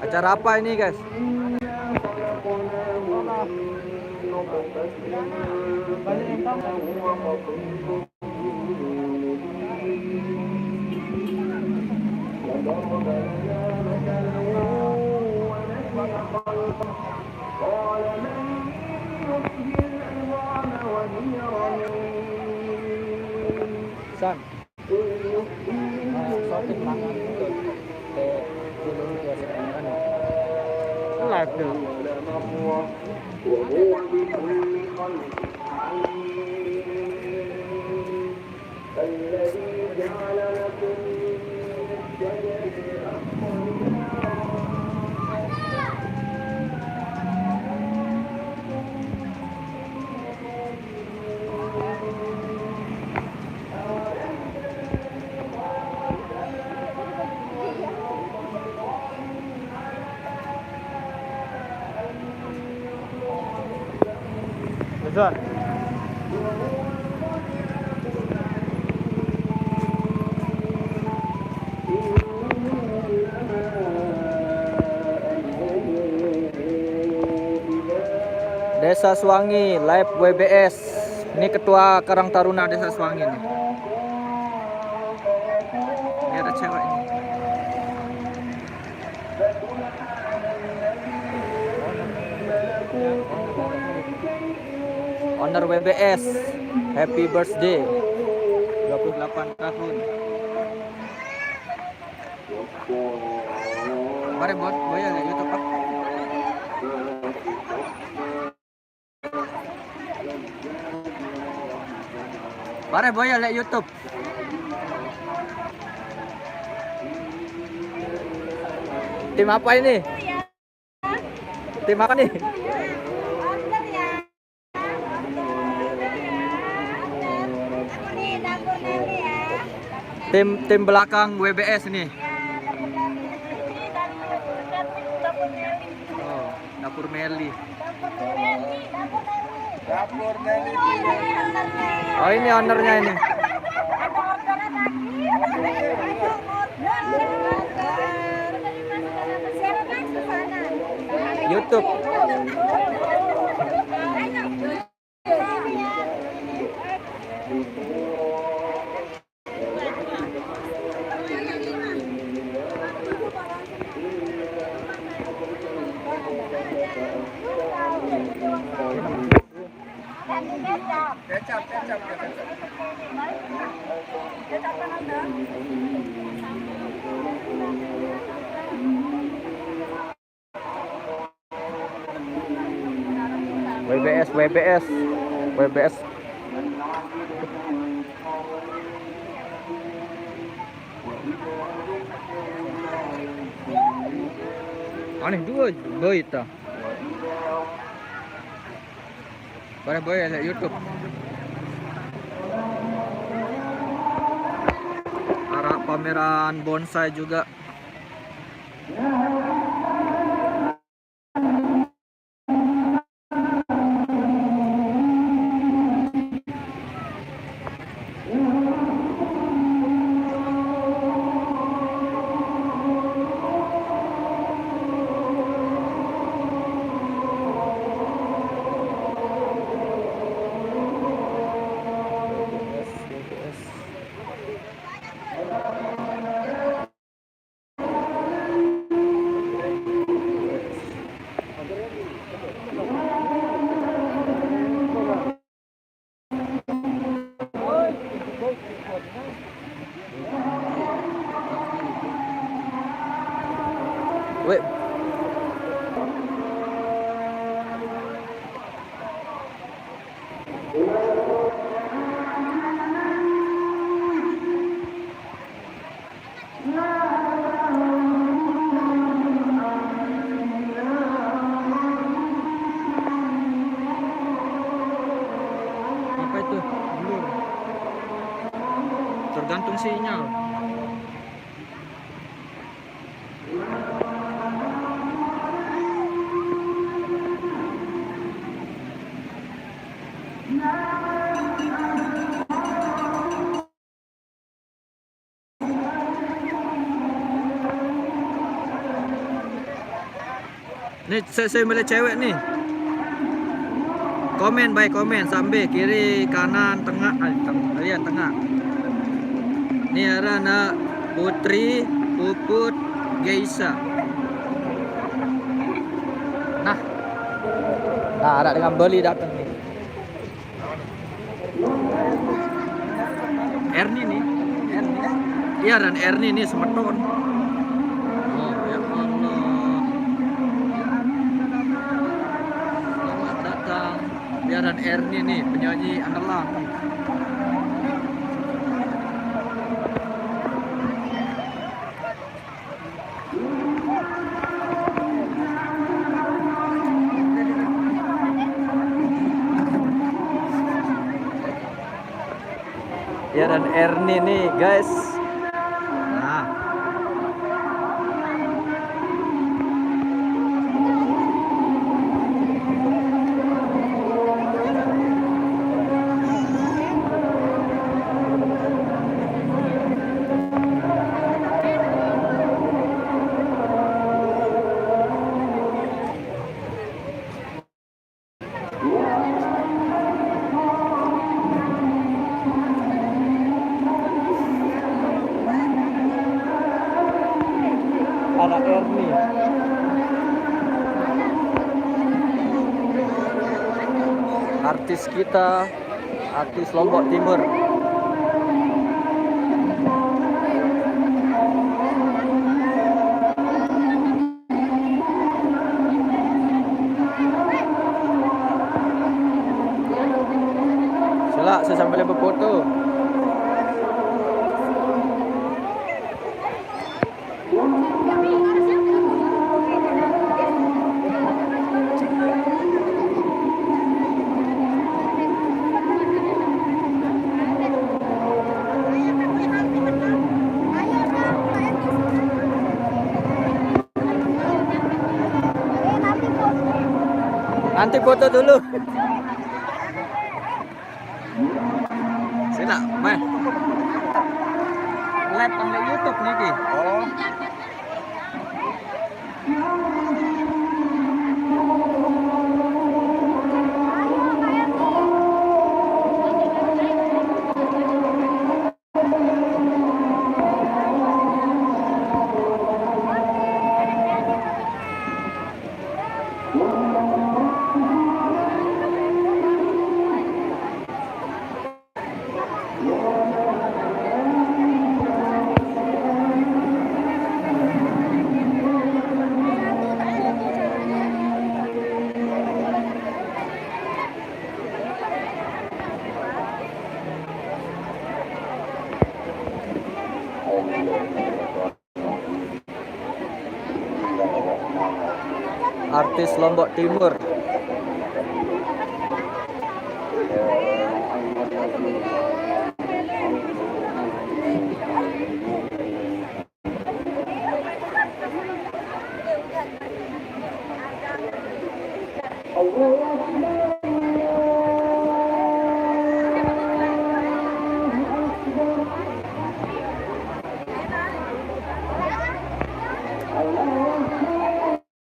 Acara apa ini, guys? San. Sorting mangan itu. Live tuh. Betul. Desa Suwangi live WBS. Ini ketua Karang Taruna Desa Suwangi nih. Ini ada cewek ini. Owner WBS, happy birthday 28 tahun. Mari buat boya di YouTube Pak. Mari boya di YouTube. Tim apa ini? Tim apa nih? Tim belakang WBS ini. Oh, dapur Meli. Dapur Meli. Oh, ini ownernya ini. YouTube. Kecap. WBS. Aneh dua boy ta. Para boy ada YouTube. Para pameran bonsai juga. Wait. Apa itu? Blur. Tergantung sinyal. Nih saya milih cewek nih. Komen baik komen sambil kiri kanan tengah kalian tengah. Ini ada anak Putri, Puput, Geisa. Nah ada dengan beli datang nih. Erni nih. Iya dan Erni nih semeton. Oh ya Allah. Selamat datang. Dia dan Erni nih penyanyi andalan. Ya dan Erni nih guys. Nah anak Erni. Artis kita, artis Lombok Timur. Sila, saya sambil berfoto. Nanti foto dulu. Sila, main. Live on YouTube nih Ki. Oh. Artis Lombok Timur. Allah.